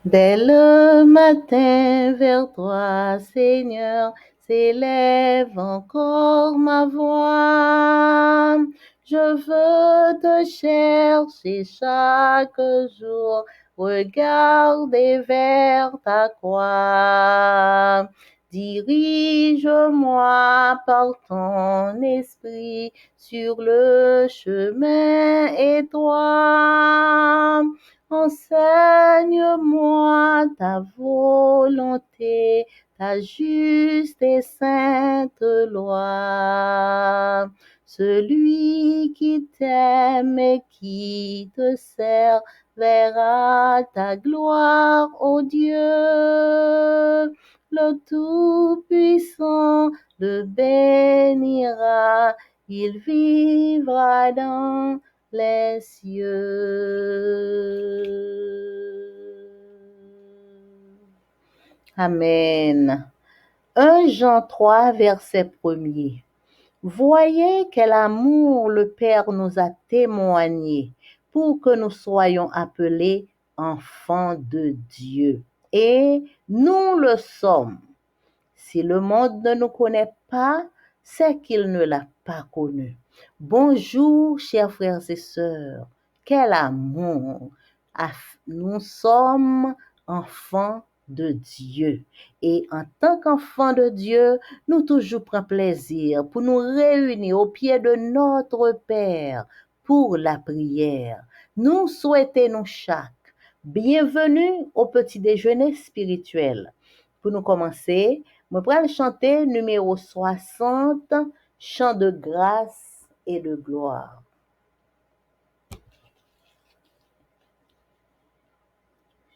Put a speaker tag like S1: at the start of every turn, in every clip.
S1: Dès le matin vers toi, Seigneur, s'élève encore ma voix. Je veux te chercher chaque jour, regarder vers ta croix. Dirige-moi par ton esprit sur le chemin étroit. Enseigne-moi ta volonté, ta juste et sainte loi. Celui qui t'aime et qui te sert verra ta gloire, ô Dieu. Le Tout-Puissant le bénira, il vivra dans les cieux. Amen. 1 Jean 3, verset 1er. Voyez quel amour le Père nous a témoigné pour que nous soyons appelés enfants de Dieu. Et nous le sommes. Si le monde ne nous connaît pas, c'est qu'il ne l'a pas connu. Bonjour, chers frères et sœurs. Quel amour! Nous sommes enfants de Dieu. Et en tant qu'enfants de Dieu, nous toujours prenons plaisir pour nous réunir au pied de notre Père pour la prière. Nous souhaitons chaque bienvenue au petit déjeuner spirituel. Pour nous commencer, je vais chanter numéro 60, chant de grâce et de gloire.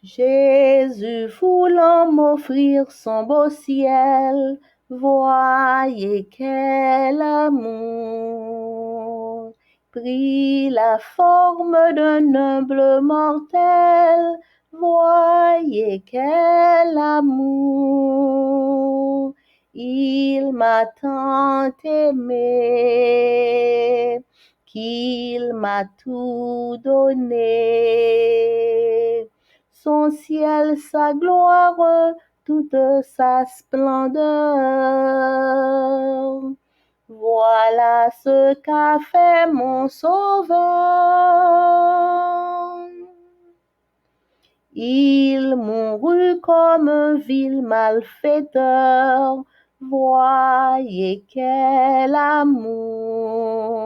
S1: Jésus voulant m'offrir son beau ciel, voyez quel amour, prit la forme d'un humble mortel, voyez quel amour, il m'a tant aimé, qu'il m'a tout donné. Son ciel, sa gloire, toute sa splendeur. Voilà ce qu'a fait mon Sauveur. Il mourut comme un vil malfaiteur. Voyez quel amour.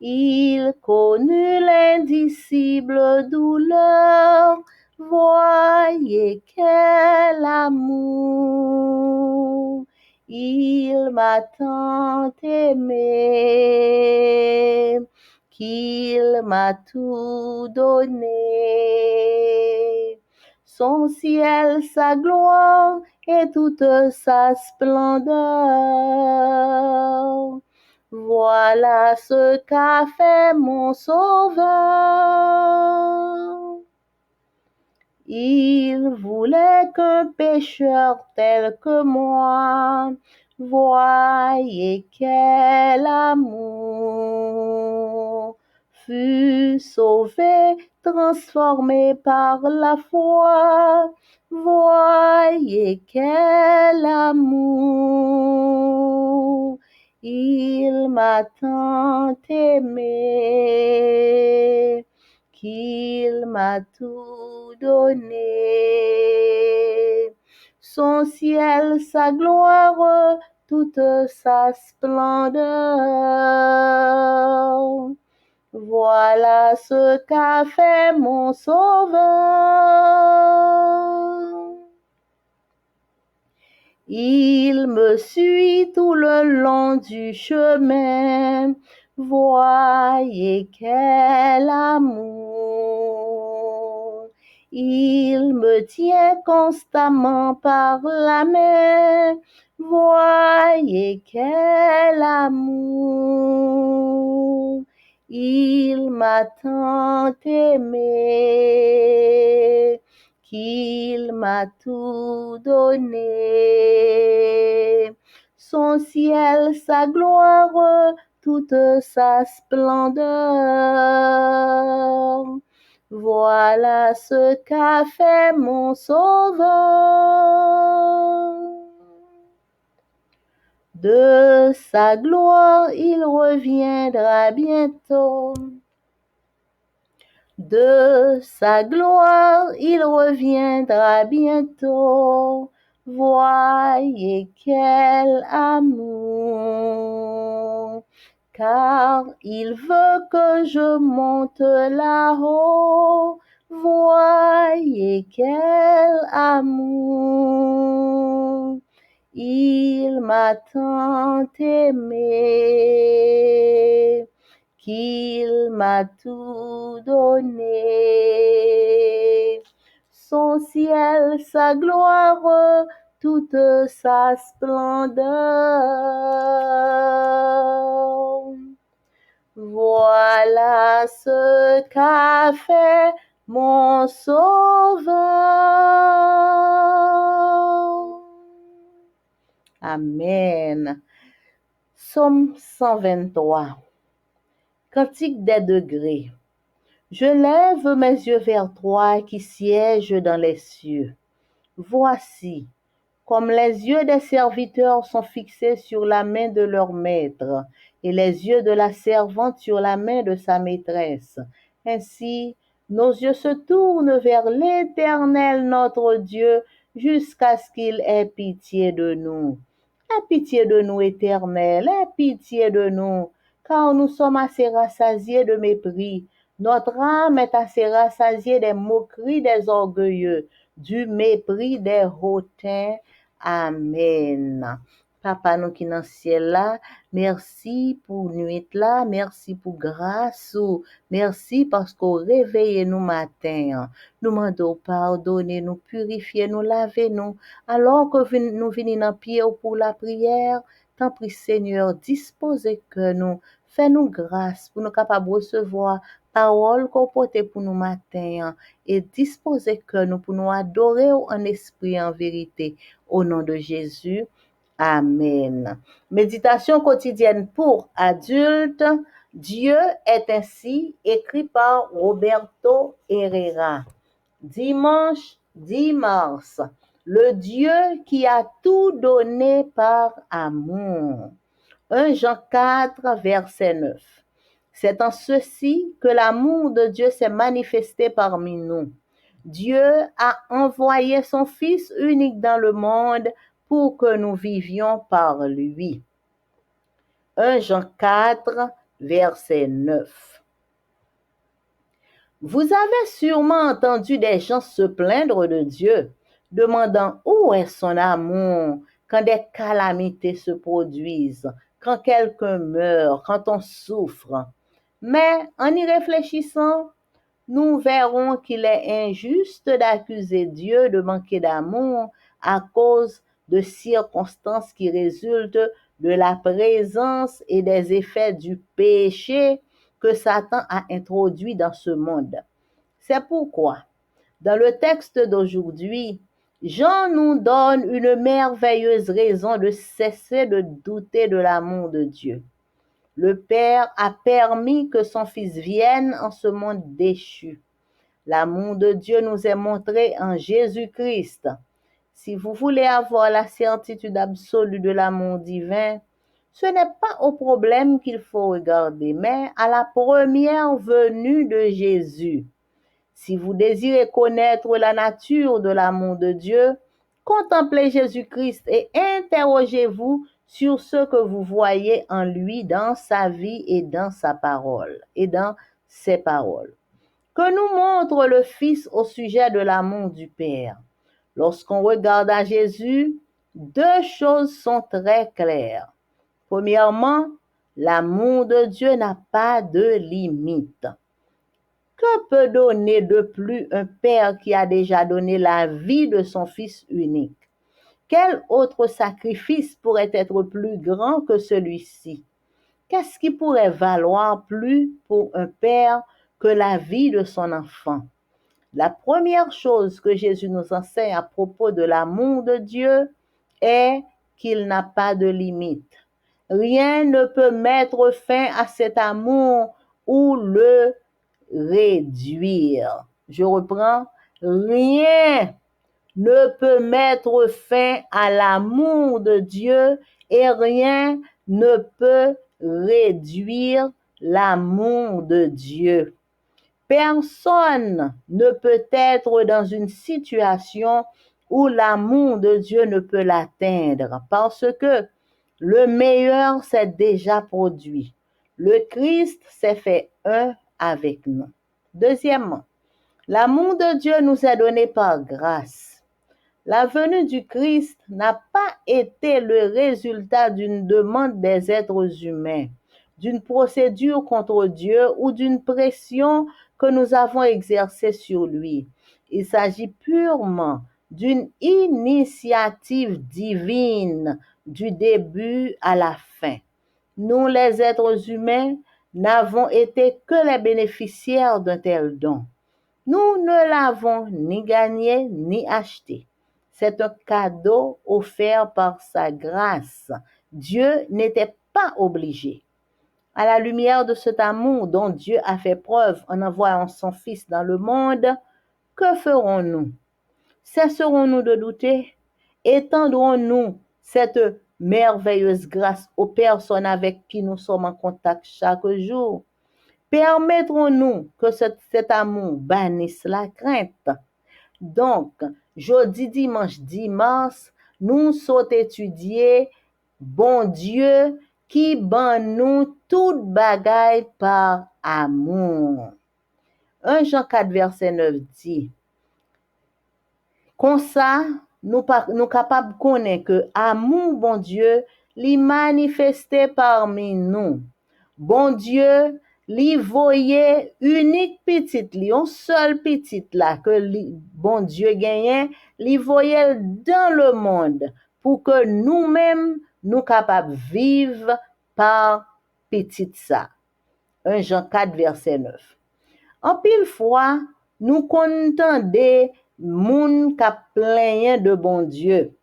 S1: Il connut l'indicible douleur. Voyez quel amour. Il m'a tant aimé, qu'il m'a tout donné. Son ciel, sa gloire et toute sa splendeur. Voilà ce qu'a fait mon Sauveur. Il voulait qu'un pécheur tel que moi, voyez quel amour, fut sauvé, transformé par la foi. Voyez quel amour, il m'a tant aimé, qu'il m'a tout donné. Son ciel, sa gloire, toute sa splendeur. Voilà ce qu'a fait mon Sauveur. Il me suit tout le long du chemin. Voyez quel amour. Il me tient constamment par la main. Voyez quel amour. Il m'a tant aimé, qu'il m'a tout donné. Son ciel, sa gloire, toute sa splendeur. Voilà ce qu'a fait mon Sauveur. De sa gloire, il reviendra bientôt. De sa gloire, il reviendra bientôt. Voyez quel amour, car il veut que je monte là-haut. Voyez quel amour, il m'a tant aimé qu'il m'a tout donné. Son ciel, sa gloire, toute sa splendeur. Voilà ce qu'a fait mon Sauveur. Amen. Psaume 123. Cantique des degrés. Je lève mes yeux vers toi qui sièges dans les cieux. Voici, comme les yeux des serviteurs sont fixés sur la main de leur maître, et les yeux de la servante sur la main de sa maîtresse. Ainsi, nos yeux se tournent vers l'Éternel notre Dieu, jusqu'à ce qu'il ait pitié de nous. Aie pitié de nous, Éternel, aie pitié de nous, car nous sommes assez rassasiés de mépris. Notre âme est assez rassasiée des moqueries des orgueilleux, du mépris des hautains. Amen. Papa nous qui dans le ciel là, merci pour nuit là, merci pour grâce, merci parce qu'on réveille nous matin. Nous demandons pardonner, nous purifier, nous laver nous. Alors que nous venons dans pied pour la prière, tant prie Seigneur, disposez que nous, fais-nous grâce pour nous capables de recevoir parole qu'on porte pour nous matin et disposez que nous pour nous adorer en esprit et en vérité. Au nom de Jésus. Amen. Méditation quotidienne pour adultes. Dieu est ainsi, écrit par Roberto Herrera. Dimanche 10 mars. Le Dieu qui a tout donné par amour. 1 Jean 4, verset 9. C'est en ceci que l'amour de Dieu s'est manifesté parmi nous. Dieu a envoyé son Fils unique dans le monde pour que nous vivions par lui. 1 Jean 4, verset 9. Vous avez sûrement entendu des gens se plaindre de Dieu, demandant où est son amour quand des calamités se produisent, quand quelqu'un meurt, quand on souffre. Mais en y réfléchissant, nous verrons qu'il est injuste d'accuser Dieu de manquer d'amour à cause de circonstances qui résultent de la présence et des effets du péché que Satan a introduit dans ce monde. C'est pourquoi, dans le texte d'aujourd'hui, Jean nous donne une merveilleuse raison de cesser de douter de l'amour de Dieu. Le Père a permis que son Fils vienne en ce monde déchu. L'amour de Dieu nous est montré en Jésus-Christ. Si vous voulez avoir la certitude absolue de l'amour divin, ce n'est pas au problème qu'il faut regarder, mais à la première venue de Jésus. Si vous désirez connaître la nature de l'amour de Dieu, contemplez Jésus-Christ et interrogez-vous sur ce que vous voyez en lui dans sa vie et dans sa parole et dans ses paroles. Que nous montre le Fils au sujet de l'amour du Père? Lorsqu'on regarde à Jésus, deux choses sont très claires. Premièrement, l'amour de Dieu n'a pas de limite. Que peut donner de plus un Père qui a déjà donné la vie de son Fils unique? Quel autre sacrifice pourrait être plus grand que celui-ci? Qu'est-ce qui pourrait valoir plus pour un Père que la vie de son enfant? La première chose que Jésus nous enseigne à propos de l'amour de Dieu est qu'il n'a pas de limite. Rien ne peut mettre fin à cet amour ou le réduire. Je reprends. Rien ne peut mettre fin à l'amour de Dieu et rien ne peut réduire l'amour de Dieu. Personne ne peut être dans une situation où l'amour de Dieu ne peut l'atteindre parce que le meilleur s'est déjà produit. Le Christ s'est fait un avec nous. Deuxièmement, l'amour de Dieu nous est donné par grâce. La venue du Christ n'a pas été le résultat d'une demande des êtres humains, d'une procédure contre Dieu ou d'une pression que nous avons exercée sur lui. Il s'agit purement d'une initiative divine du début à la fin. Nous, les êtres humains, n'avons été que les bénéficiaires d'un tel don. Nous ne l'avons ni gagné ni acheté. C'est un cadeau offert par sa grâce. Dieu n'était pas obligé. À la lumière de cet amour dont Dieu a fait preuve en envoyant son Fils dans le monde, que ferons-nous? Cesserons-nous de douter? Étendrons-nous cette merveilleuse grâce aux personnes avec qui nous sommes en contact chaque jour? Permettrons-nous que cet amour bannisse la crainte? Donc, jeudi, dimanche, dimanche, nous sommes étudiés, bon Dieu, qui ban nous toute bagaille par amour. 1 Jean 4, verset 9 dit, comme ça, nous capables de connaître que amour, bon Dieu, li manifesté parmi nous. Bon Dieu, li voye unique petite li, un seul petite là que bon Dieu gagne, li voye dans le monde pour que nous-mêmes nous capables vivre par petite ça. 1 Jean 4 verset 9. En pile fois, nous contendons moun k'ap plaign de bon Dieu.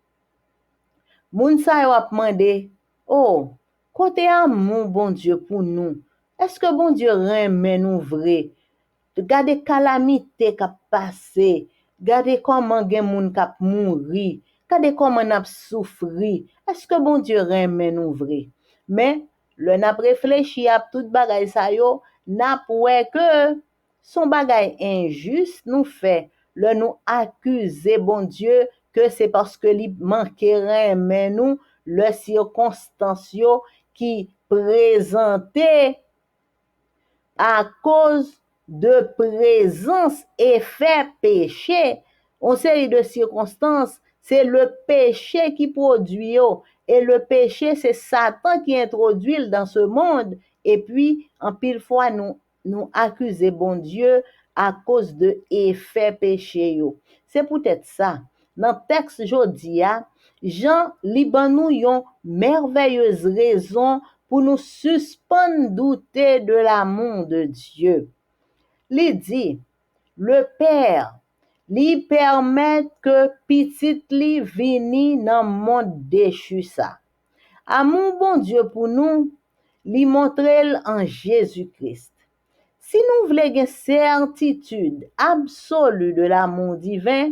S1: Moun sa yo ap mande, oh, kote amour bon Dieu pour nous. Est-ce que bon Dieu remet nous vrai? Gade calamité k'ap passé, gade comment gen moun k'ap mouri, gade comment n'a souffri. Est-ce que bon Dieu remet nous vrai? Mais le n'a réfléchi à tout bagay sa yo, n'a poué que son bagay injuste nous fait le nous accuser bon Dieu que c'est parce que li manque remet nous le circonstance qui présentait à cause de présence effet péché. On série de circonstances, c'est le péché qui produit et le péché c'est Satan qui introduit dans ce monde et puis en pile fois nous accuser bon Dieu à cause de effet péché yo. C'est peut-être ça. Dans le texte jodi a, Jean li ban nou yon merveilleuse raison pour nous suspendre douter de l'amour de Dieu. Li dit, le Père li permet que petit li vini dans monde déchu ça. Amour bon Dieu pour nous, li montre en Jésus-Christ. Si nous voulons une certitude absolue de l'amour divin,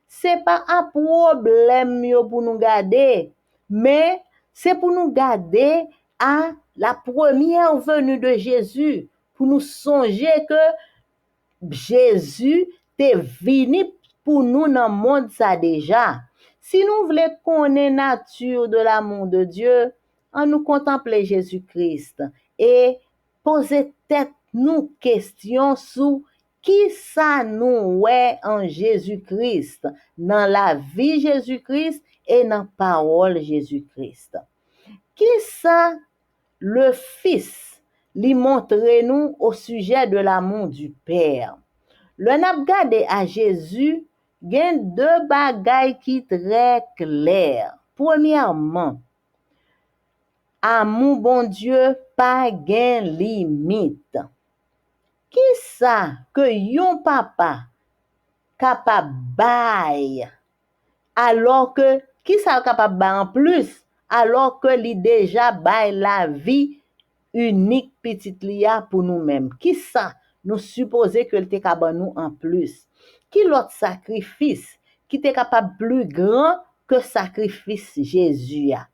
S1: c'est pas un problème pour nous garder, mais c'est pour nous garder à la première venue de Jésus, pour nous songer que Jésus est venu pour nous dans le monde ça déjà. Si nous voulons connaître la nature de l'amour de Dieu, on nous contempler Jésus-Christ et poser tête nous questions sur qui ça nous est en Jésus-Christ, dans la vie Jésus-Christ et dans la parole Jésus-Christ. Qui ça le Fils lui montre nous au sujet de l'amour du Père. Le n'a gardé à Jésus, gen deux bagailles qui très claires. Premièrement, amour bon Dieu pas gen limite. Qui ça que yon papa capable bail alors que qui ça capable bail en plus alors que li déjà bail la vie unique petite lia pour nous-mêmes. Qui ça nous supposer que t'es capable nous en plus. Qui l'autre sacrifice qui t'est capable plus grand que sacrifice Jésus a?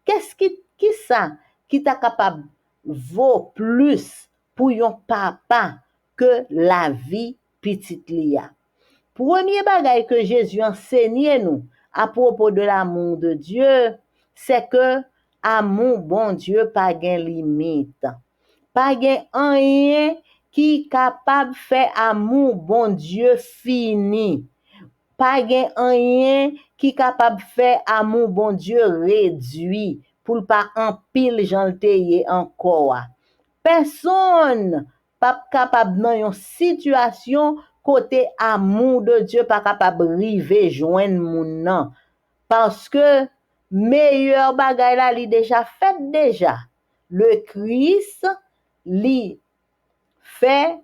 S1: Qu'est-ce qui ça qui t'a capable vaut plus pour yon papa que la vie petite lia? Premier bagay que Jésus enseignait nous à propos de l'amour de Dieu, c'est que amour bon Dieu pas gain limite. Pas gain rien qui capable faire amour bon Dieu fini. Pas gain rien qui capable faire amour bon Dieu réduit pour pas en pile j'en encore. Personne pas capable dans une situation côté amour de Dieu pas capable river joindre moun nan parce que meilleur bagay là li déjà fait déjà. Le Christ li fait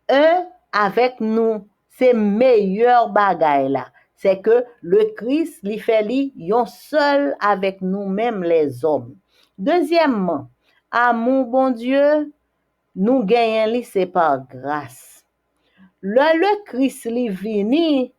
S1: un avec nous. C'est meilleur bagay là. C'est que le Christ li fait li yon seul avec nous-mêmes les hommes. Deuxièmement, amour bon Dieu, nous gagnons li c'est par grâce. Le Christ li vini,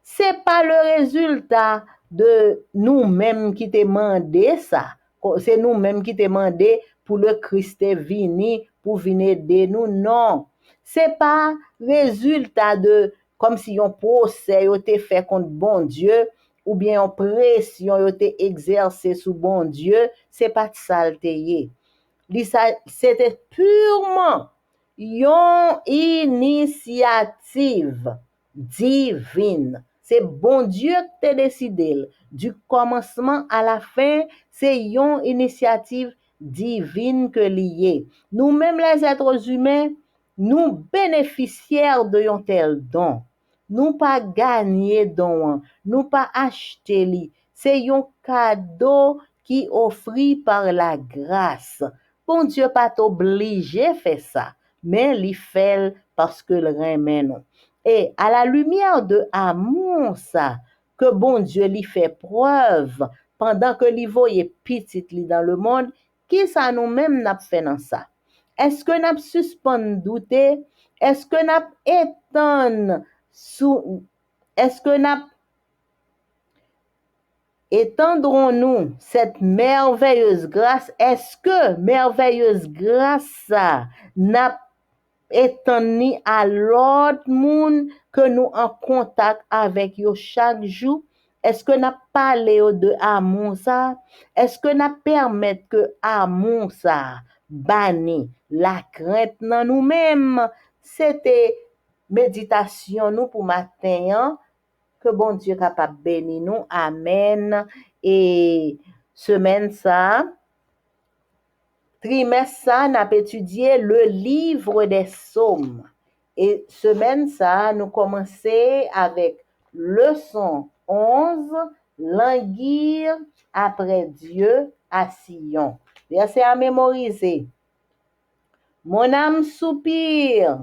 S1: c'est pas le résultat de nous-mêmes qui te demandé ça. C'est nous-mêmes qui te demandé pour le Christ vini pour venir aider nous. Non. C'est pas résultat de comme si un procès a été fait contre bon Dieu ou bien une pression a été exercée sur bon Dieu, c'est pas de saleté. C'était purement une initiative divine. C'est bon Dieu qui t'a décidé. Du commencement à la fin, c'est une initiative divine que liée. Nous-mêmes, les êtres humains, nous bénéficiaires de un tel don. Nous pas gagner don, nous pas acheter li. C'est un cadeau qui offrit par la grâce. Bon Dieu pas t'obligé faire ça, mais il fait parce que le remet nous. Et à la lumière de amour ça que bon Dieu lui fait preuve pendant que lui voyait petit li dans le monde, qui ça nous-mêmes n'a fait dans ça? Est-ce que n'a suspend douter? Est-ce que n'a étonne sous est-ce que n'a étendrons-nous cette merveilleuse grâce? Est-ce que merveilleuse grâce ça n'a étendu à l'autre monde que nous en contact avec eux chaque jour? Est-ce que n'a parlé de amour ça? Est-ce que n'a permettre que amour ça banni la crainte dans nous-mêmes? C'était méditation nous pour matin. Hein? Que bon Dieu capable bénir nous. Amen. Et semaine ça, trimestre ça, n'a étudié le livre des psaumes. Et semaine ça, nous commençons avec leçon 11, languir après Dieu à Sion. Verset à mémoriser. Mon âme soupire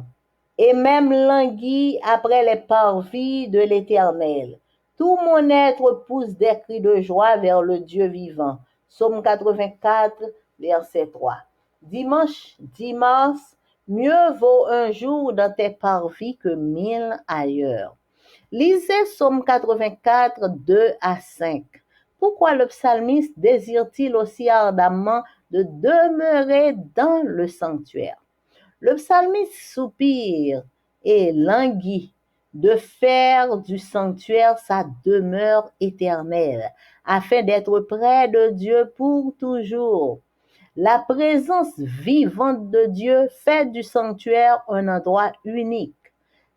S1: et même languit après les parvis de l'Éternel. Tout mon être pousse des cris de joie vers le Dieu vivant. Psaume 84, verset 3. Dimanche, mieux vaut un jour dans tes parvis que 1000 ailleurs. Lisez Psaume 84, 2 à 5. Pourquoi le psalmiste désire-t-il aussi ardemment de demeurer dans le sanctuaire? Le psalmiste soupire et languit de faire du sanctuaire sa demeure éternelle, afin d'être près de Dieu pour toujours. La présence vivante de Dieu fait du sanctuaire un endroit unique.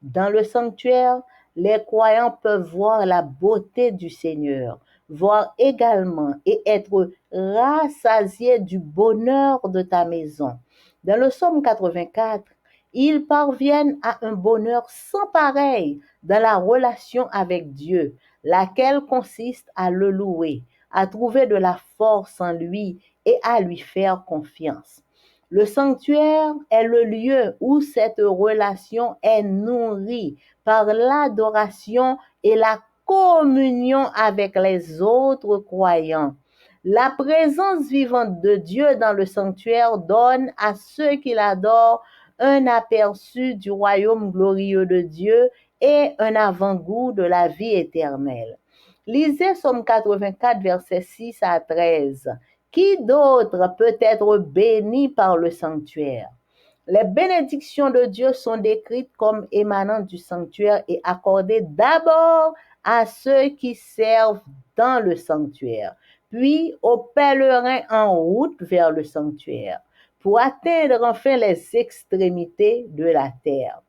S1: Dans le sanctuaire, les croyants peuvent voir la beauté du Seigneur, voir également et être rassasiés du bonheur de ta maison. Dans le psaume 84, ils parviennent à un bonheur sans pareil dans la relation avec Dieu, laquelle consiste à le louer, à trouver de la force en lui et à lui faire confiance. Le sanctuaire est le lieu où cette relation est nourrie par l'adoration et la communion avec les autres croyants. La présence vivante de Dieu dans le sanctuaire donne à ceux qui l'adorent un aperçu du royaume glorieux de Dieu et un avant-goût de la vie éternelle. Lisez Psaume 84, versets 6 à 13. Qui d'autre peut être béni par le sanctuaire? Les bénédictions de Dieu sont décrites comme émanant du sanctuaire et accordées d'abord à ceux qui servent dans le sanctuaire, puis aux pèlerins en route vers le sanctuaire, pour atteindre enfin les extrémités de la terre.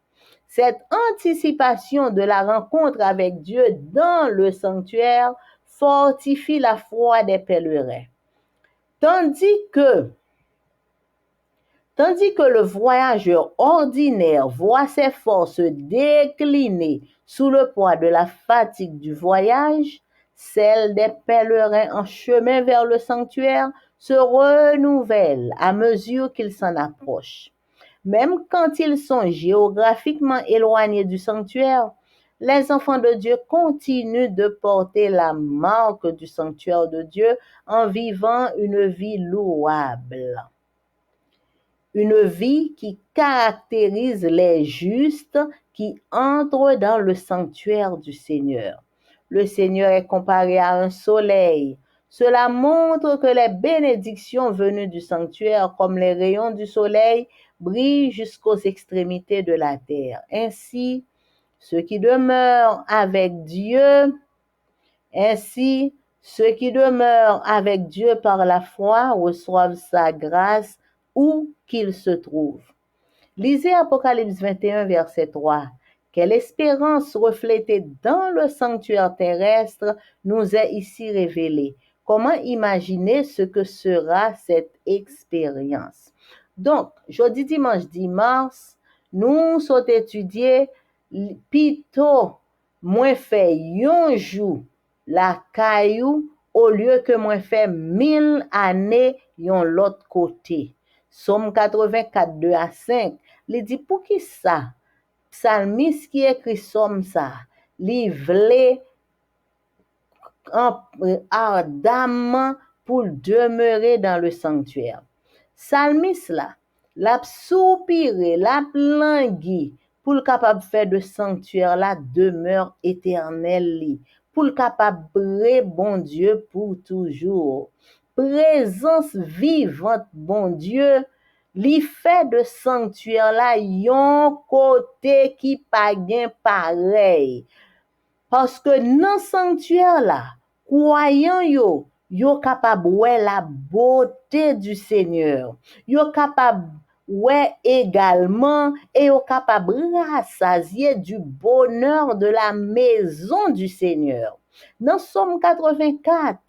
S1: Cette anticipation de la rencontre avec Dieu dans le sanctuaire fortifie la foi des pèlerins. Tandis que le voyageur ordinaire voit ses forces décliner sous le poids de la fatigue du voyage, celles des pèlerins en chemin vers le sanctuaire se renouvellent à mesure qu'ils s'en approchent. Même quand ils sont géographiquement éloignés du sanctuaire, les enfants de Dieu continuent de porter la marque du sanctuaire de Dieu en vivant une vie louable. Une vie qui caractérise les justes qui entrent dans le sanctuaire du Seigneur. Le Seigneur est comparé à un soleil. Cela montre que les bénédictions venues du sanctuaire, comme les rayons du soleil, brillent jusqu'aux extrémités de la terre. Ainsi, ceux qui demeurent avec Dieu, par la foi reçoivent sa grâce où qu'ils se trouvent. Lisez Apocalypse 21, verset 3. Quelle espérance reflétée dans le sanctuaire terrestre nous est ici révélée. Comment imaginer ce que sera cette expérience? Donc, jeudi, dimanche, 10 mars, nous sommes étudiés plutôt moins fait yon jour la caillou au lieu que moins fait 1000 années yon l'autre côté. Somme 84, 2 à 5, li dit pour qui ça? Psalmiste qui écrit somme ça, li vle ardemment pour demeurer dans le sanctuaire. Psalmiste là, l'a soupiré, l'a langui pour le capable faire de sanctuaire la demeure éternelle li, pour le capable bon Dieu pour toujours. Présence vivante bon Dieu, li fait de sanctuaire là yon côté qui pa gen pareil. Parce que dans sanctuaire là, croyant yo capable ouais la beauté du Seigneur. Yo capable ouais également et yo capable rassasier du bonheur de la maison du Seigneur. Dans Somme 84,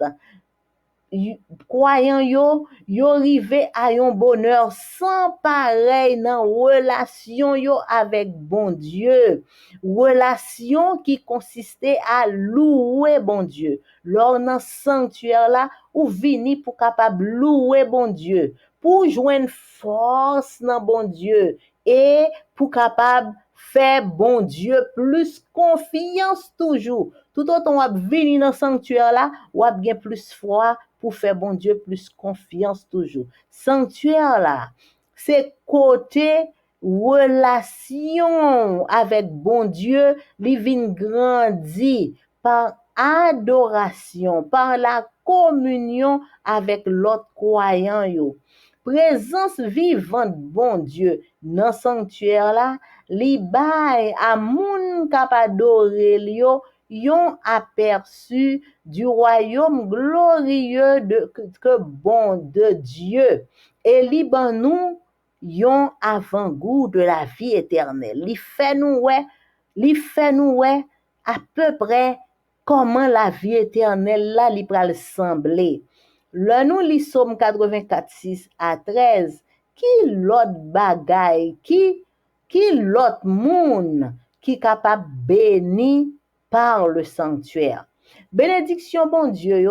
S1: croyant yo rivé à un bonheur sans pareil dans relation yo avec bon Dieu, relation qui consistait à louer bon Dieu. Lors dans sanctuaire là ou vini pour capable louer bon Dieu, pour joindre force dans bon Dieu et pour capable faire bon Dieu plus confiance toujours. Tout autant on va venir dans sanctuaire là, ou a bien plus foi pour faire bon Dieu plus confiance toujours. Sanctuaire là, c'est côté relation avec bon Dieu, li vinn grandi par adoration, par la communion avec l'autre croyant yo. Présence vivante bon Dieu dans sanctuaire là, li bay à moun k'ap adorer yo yon aperçu du royaume glorieux que bon de Dieu et li ban nous yon avant-goût de la vie éternelle. Li fait nous à peu près comment la vie éternelle là li pral sembler. Le nous li Somme 84, 6 à 13, qui l'autre bagay, qui l'autre moun qui capable béni par le sanctuaire. Bénédiction bon Dieu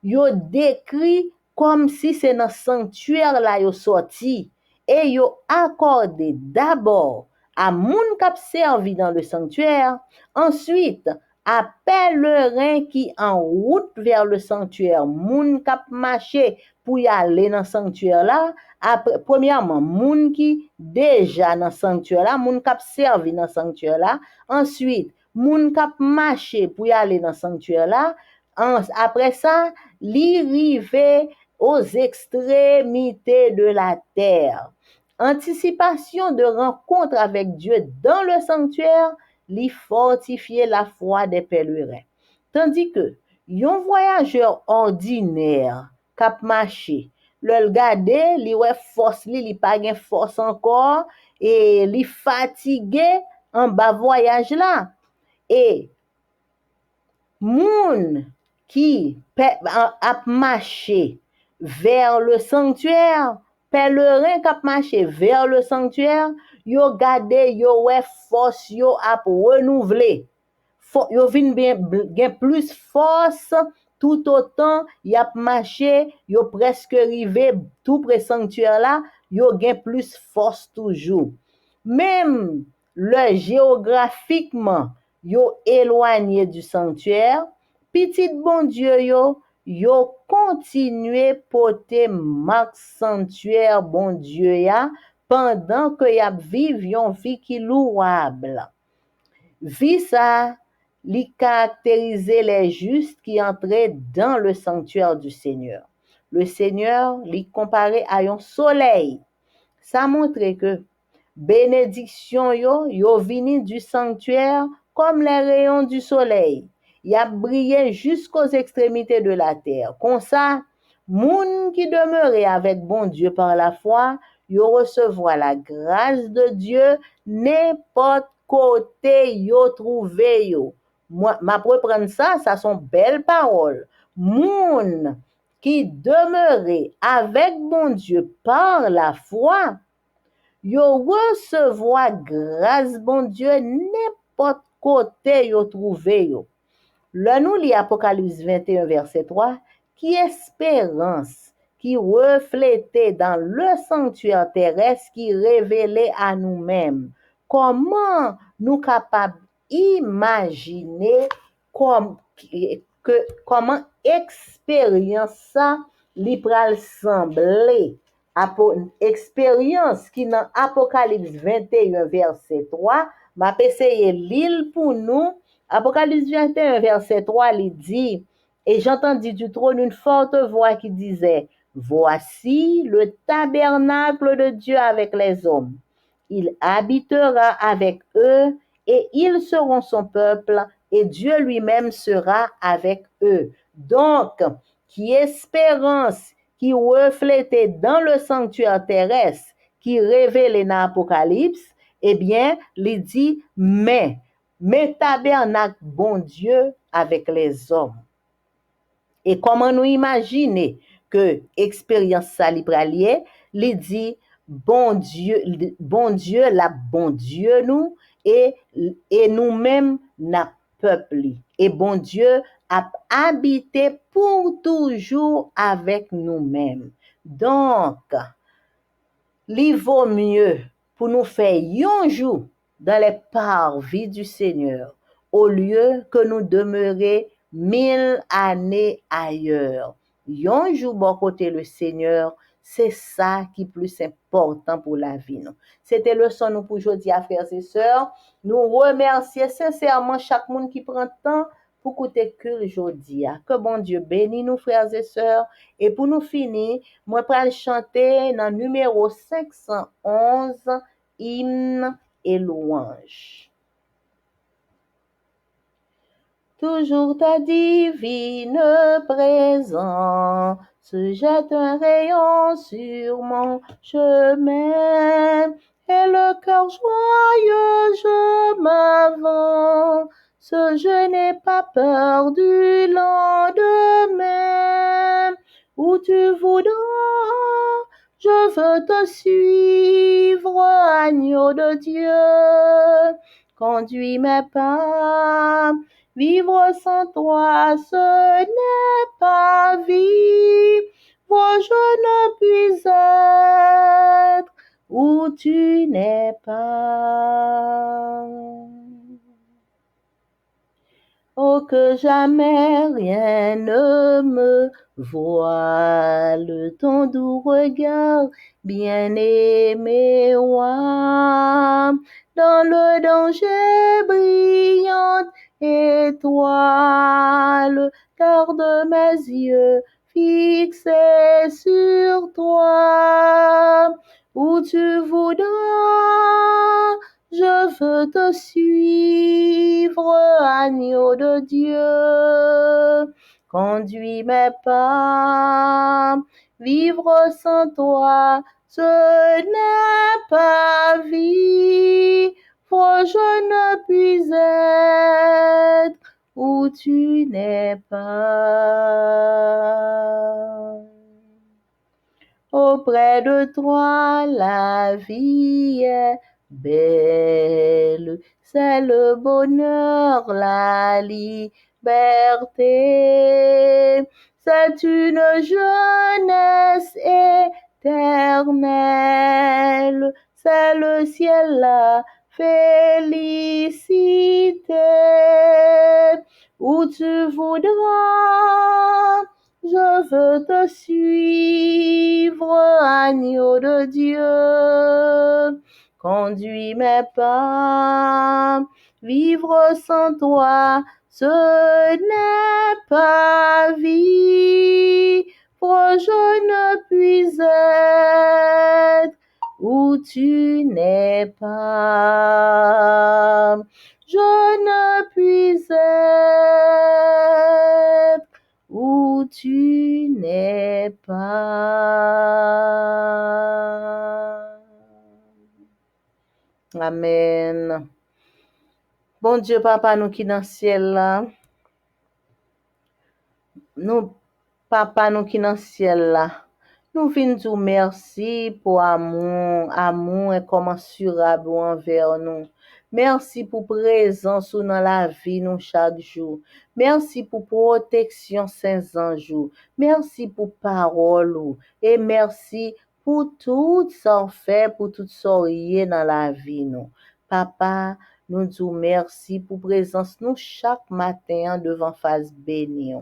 S1: yo décrit comme si c'est dans sanctuaire là yo sorti et yo accordé d'abord à moun k'ap servi dans le sanctuaire, ensuite à pèlerin qui en route vers le sanctuaire, moun k'ap marché pour y aller dans le sanctuaire là, après, premièrement, moun qui déjà dans le sanctuaire là, moun k'ap servi dans le sanctuaire là, ensuite, moun k'ap marché pour y aller dans le sanctuaire là, après ça, li rive aux extrémités de la terre. Anticipation de rencontre avec Dieu dans le sanctuaire, li fortifier la foi des pèlerins. Tandis que yon voyageur ordinaire k'ap marché, le gade, li wè force li pa gen force encore et li fatigué en bas voyage là. Et moun qui ap marché vers le sanctuaire, pèlerin k'ap marché vers le sanctuaire, yo gade yo wè force yo ap renouveler. Yo vin gen plus force tout autant y ap marché, yo presque rivé tout près sanctuaire là, yo gen plus force toujours. Même le géographiquement yo éloigné du sanctuaire, petit bon Dieu yo continué porter marque sanctuaire bon Dieu ya pendant que y ap viv yon vie qui louable. Vie ça li caractérisait les justes qui entraient dans le sanctuaire du Seigneur. Le Seigneur li comparé à un soleil. Ça montrait que bénédiction yo vini du sanctuaire comme les rayons du soleil. Y a brillé jusqu'aux extrémités de la terre. Comme ça, moun qui demeurait avec bon Dieu par la foi, yo recevoir la grâce de Dieu n'importe côté yo trouvé yo. Moi, ma reprendre ça sont belles paroles. Moun qui demeurait avec bon Dieu par la foi, yo recevoir grâce bon Dieu n'importe côté yo trouvé yo. Le nous lit Apocalypse 21 verset 3, qui espérance qui reflétait dans le sanctuaire terrestre qui révélait à nous-mêmes. Comment nous capables imaginer comment expérience ça li pral sembler expérience qui dans Apocalypse 21 verset 3 m'a essayé lire pour nous. Apocalypse 21 verset 3 il dit et j'entendis du trône une forte voix qui disait voici le tabernacle de Dieu avec les hommes. Il habitera avec eux et ils seront son peuple et Dieu lui-même sera avec eux. Donc, qui espérance qui reflétait dans le sanctuaire terrestre qui révélait dans l'Apocalypse, eh bien, il dit, mais tabernacle bon Dieu avec les hommes. Et comment nous imaginer que expérience ça li pralier, il dit, bon Dieu, la bon Dieu nous, et nous-mêmes, n'a peuple. Et bon Dieu a habité pour toujours avec nous-mêmes. Donc, il vaut mieux pour nous faire un jour dans les parvis du Seigneur, au lieu que nous demeurer 1000 années ailleurs. Un jour bon côté le Seigneur, c'est ça qui est plus important pour la vie. C'était le son nous pour aujourd'hui, frères et sœurs. Nous remercions sincèrement chaque monde qui prend le temps pour écouter que aujourd'hui. Que bon Dieu bénisse nous, frères et sœurs. Et pour nous finir, moi, je vais chanter dans le numéro 511, hymne et louange. Toujours ta divine présence se jette un rayon sur mon chemin et le cœur joyeux je m'avance. Je n'ai pas peur du lendemain où tu voudras. Je veux te suivre, agneau de Dieu, conduis mes pas. Vivre sans toi, ce n'est pas vivre. Je ne puis être où tu n'es pas. Oh, que jamais rien ne me voile ton doux regard, bien-aimé roi. Dans le danger brillante étoile, garde mes yeux fixés sur toi. Où tu voudras, je veux te suivre, agneau de Dieu. Conduis mes pas, vivre sans toi, ce n'est pas vivre, je ne puis être où tu n'es pas. Auprès de toi, la vie est belle, c'est le bonheur, la liberté. C'est une jeunesse éternelle, c'est le ciel, la félicité. Où tu voudras, je veux te suivre, agneau de Dieu. Conduis mes pas, vivre sans toi, ce n'est pas vivre, je ne puis être où tu n'es pas. Je ne puis être où tu n'es pas. Amen. Bon Dieu, papa, nous qui dans le ciel là, nous, papa, nous qui dans le ciel là, nous venons dire merci pour amour incommensurable envers nous. Merci pour présence dans la vie nous chaque jour. Merci pour protection sans anges. Merci pour parole et merci pour tout ça fait, pour tout ça y est dans la vie nous. Papa, nous disons merci pour présence nous chaque matin devant face bénie.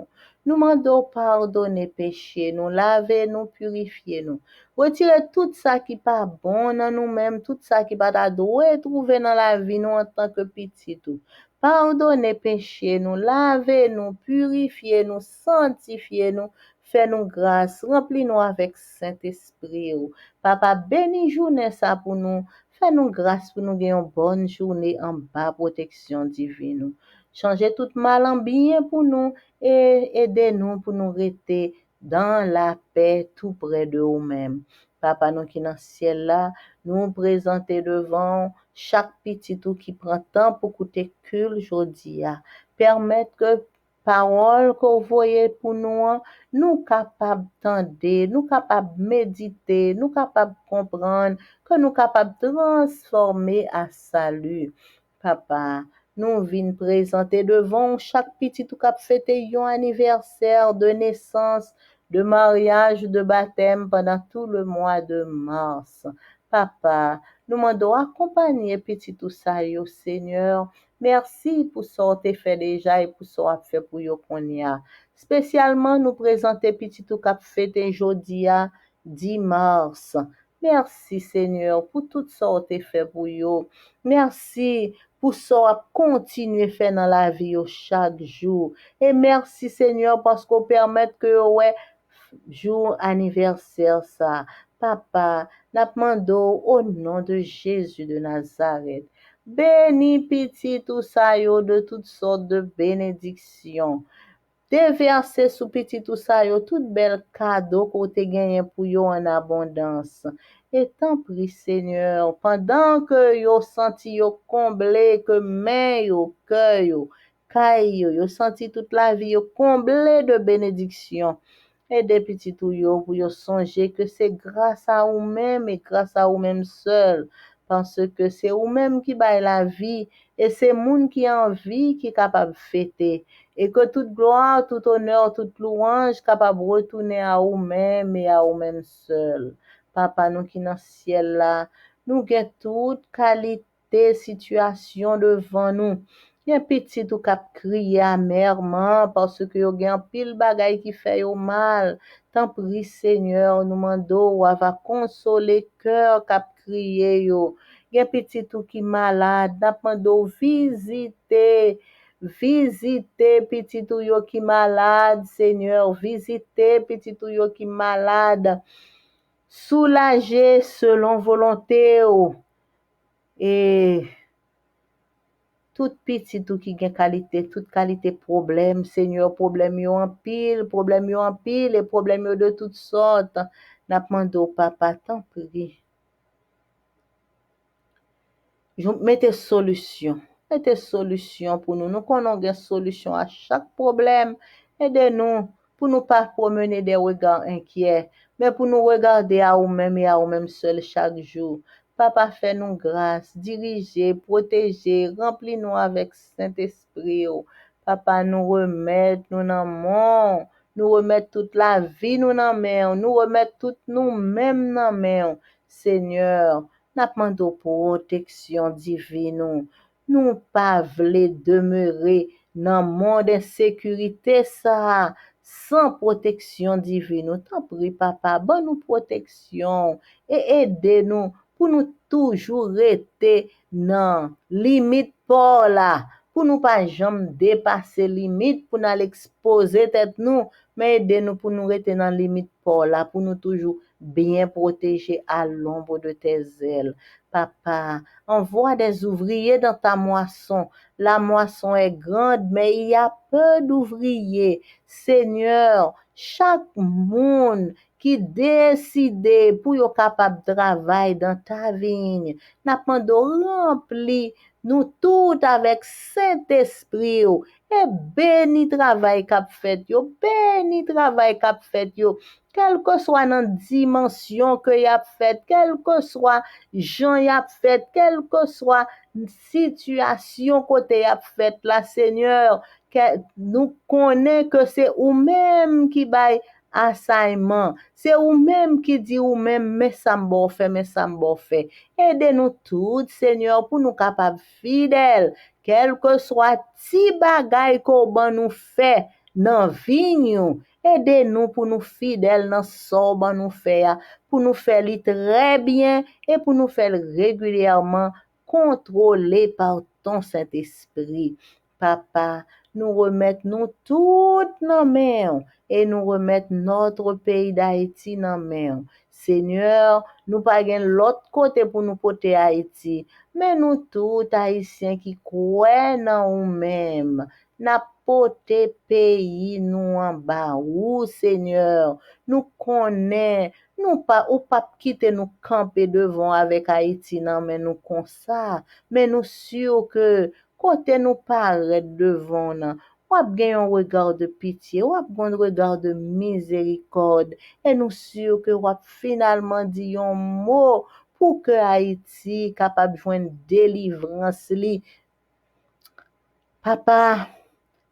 S1: Nous demandons pardonner péché, nous laver, nous purifier nous. Retirer tout ça qui pas bon dans nous-mêmes, tout ça qui pas droit trouver dans la vie nous en tant que petit tout. Pardonner péché, nous laver, nous purifier, nous sanctifier nous, faire nous grâce, remplis nous avec Saint-Esprit. Papa, bénis journée ça pour nous. Fais-nous grâce pour nous gagner une bonne journée en bas protection divine. Changez tout mal en bien pour nous et aidez-nous pour nous rester dans la paix tout près de nous-mêmes. Papa, nous qui dans le ciel là, nous présenter devant chaque petit tout qui prend temps pour écouter cul aujourd'hui. Permettre que parole qu'on voyait pour nous, nous capables d'entendre, nous capables méditer, nous capables comprendre, que nous capables transformer à salut. Papa, nous venons présenter devant chaque petit tout cap fêter un anniversaire de naissance, de mariage, de baptême pendant tout le mois de mars. Papa, nous demandons accompagner petit tout ça, Seigneur. Merci pour ce que tu fait déjà et pour ce que tu fait pour yo qu'on y a. Spécialement, nous présenter petit tout cap fêter jeudi 10 mars. Merci Seigneur pour tout ça que tu fait pour yo. Merci pour ça à continuer faire dans la vie chaque jour. Et merci Seigneur parce qu'on permet que ouais jour anniversaire ça. Papa, n'a demandé au nom de Jésus de Nazareth. Bénis petit tout ça yo de toutes sortes de bénédictions. Déverser sous petit tout ça yo tout bel cadeau qu'on te gagné pour yo en abondance. Et tant prie Seigneur, pendant que yo senti yo comblé, que main yo, cœur yo, caille yo senti toute la vie yo comblé de bénédictions. Et des petits tout yo pour yo songer que c'est grâce à vous-même et grâce à vous-même seul. Parce que c'est vous-même qui baille la vie et c'est moun qui a envie qui est capable de fêter. Et que toute gloire, tout honneur, toute louange capable de retourner à vous-même et à vous-même seul. Papa, nous qui dans le ciel là, nous avons toute qualité, situation devant nous. Gen petit ou k'ap kriye amèrement parce que yo gen pile bagay qui fait yo mal. Tant prie Seigneur, nous mando ou va consoler cœur k'ap kriye yo. Gen petit ou qui malade, n'a mando visiter petit ou yo qui malade, Seigneur, visiter petit ou yo qui malade. Soulager selon volonté ou. Et tout petit tout qui gen qualité, toute qualité problème, Seigneur, problème yo en pile, et problème yo de toutes sortes. N'a demandé au papa, tant prie. Mettez solution. Mettez solution pour nous. Nous connaissons solution à chaque problème. Aidez-nous pour nous pas promener des regards inquiets, mais pour nous regarder à nous-mêmes et à nous-mêmes seuls chaque jour. Papa, fais-nous grâce, dirigez, protégez, remplis-nous avec Saint-Esprit. Papa, nous remettre, nous dans monde, nous remettre toute la vie, nous dans main, nous remettre tout nous-mêmes dans main. Seigneur, n'a demandé protection divine. Nous pas vle demeurer dans monde insécurité ça sans protection divine. T'en prie papa, bonne nous protection et aidez-nous pour nous toujours rester dans limite pas là. Pour nous pas jamais dépasser limite pour nous exposer tête nous, mais aidez-nous pour nous rester dans limite pas là, pour nous toujours bien protégés à l'ombre de tes ailes. Papa, envoie des ouvriers dans ta moisson. La moisson est grande, mais il y a peu d'ouvriers. Seigneur, chaque monde qui décide pour être capable de travailler dans ta vigne, n'a pas de rempli nous tout avec Saint-Esprit. Et béni travail qu'a fait yo, béni travail qu'a fait yo. Quelle que soit la dimension que y a fait, quelle que soit Jean y a fait, quelle que soit situation côté y a fait là, Seigneur, que nous connaissons que c'est ou même qui bail assignment, c'est ou même qui dit ou même mais ça m'bo fait, mais ça m'bo fait. Aidez-nous tous, Seigneur, pour nous capables fidèles, quel que soit ti bagay qu'on ban nous fait dans vigne. Aidez-nous pour nous fidèles dans ça ban nous faire, pour nous faire très bien et pour nous faire régulièrement contrôler par ton Saint-Esprit. Papa, nous remettons nous toutes nos mains et nous remettons notre pays d'Haïti dans mains. Seigneur, nous pas l'autre côté pour nous porter Haïti, mais nous tous Haïtiens qui croient en nous-mêmes, n'a porté pays nous en bas, ou Seigneur, nous connaissons nous pas ou pas quitter nous camper devant avec Haïti non mais nous comme ça mais nous sûr que côté nous paraît devant nan ou gen un regard de pitié ou un regard de miséricorde et nous sûr que ou finalement dit un mot pour que Haïti capable joindre délivrance li papa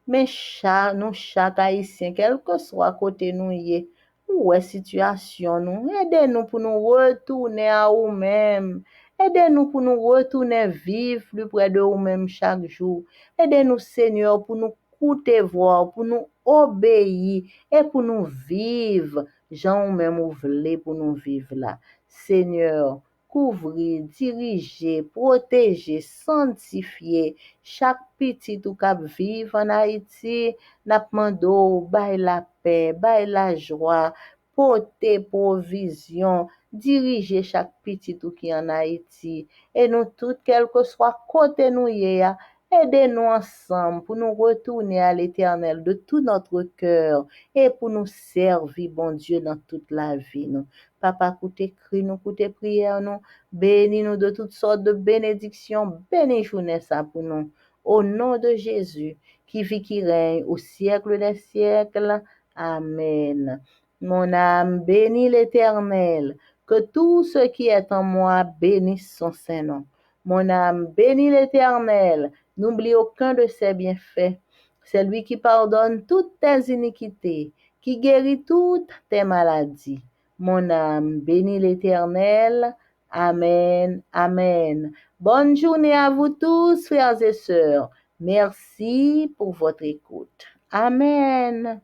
S1: mais chaque haïtien quel que soit côté nous y ouais situation nous aidez-nous pour nous retourner à nous-mêmes aidez-nous pour nous retourner vivre plus près de nous-mêmes chaque jour aidez-nous Seigneur pour nous écouter voir pour nous obéir et pour nous vivre Jean même ou voulez pour nous vivre là Seigneur couvrir diriger protéger sanctifier chaque petit ou cap vivre en Haïti n'a mando bay la paix, bay la joie, porter provision, diriger chaque petit ou qui en Haïti. Et nous tous, quel que soit côté nous y est, aidez-nous ensemble pour nous retourner à l'Éternel de tout notre cœur et pour nous servir, bon Dieu, dans toute la vie. Nous. Papa, écoutez cri, nous, écoutez prière, nous. Bénis-nous de toutes sortes de bénédictions. Bénis journée ça pour nous. Au nom de Jésus, qui vit, qui règne au siècle des siècles. Amen. Mon âme bénit l'Éternel. Que tout ce qui est en moi bénisse son Saint-Nom. Mon âme bénit l'Éternel. N'oublie aucun de ses bienfaits. C'est lui qui pardonne toutes tes iniquités, qui guérit toutes tes maladies. Mon âme bénit l'Éternel. Amen. Amen. Bonne journée à vous tous, frères et sœurs. Merci pour votre écoute. Amen.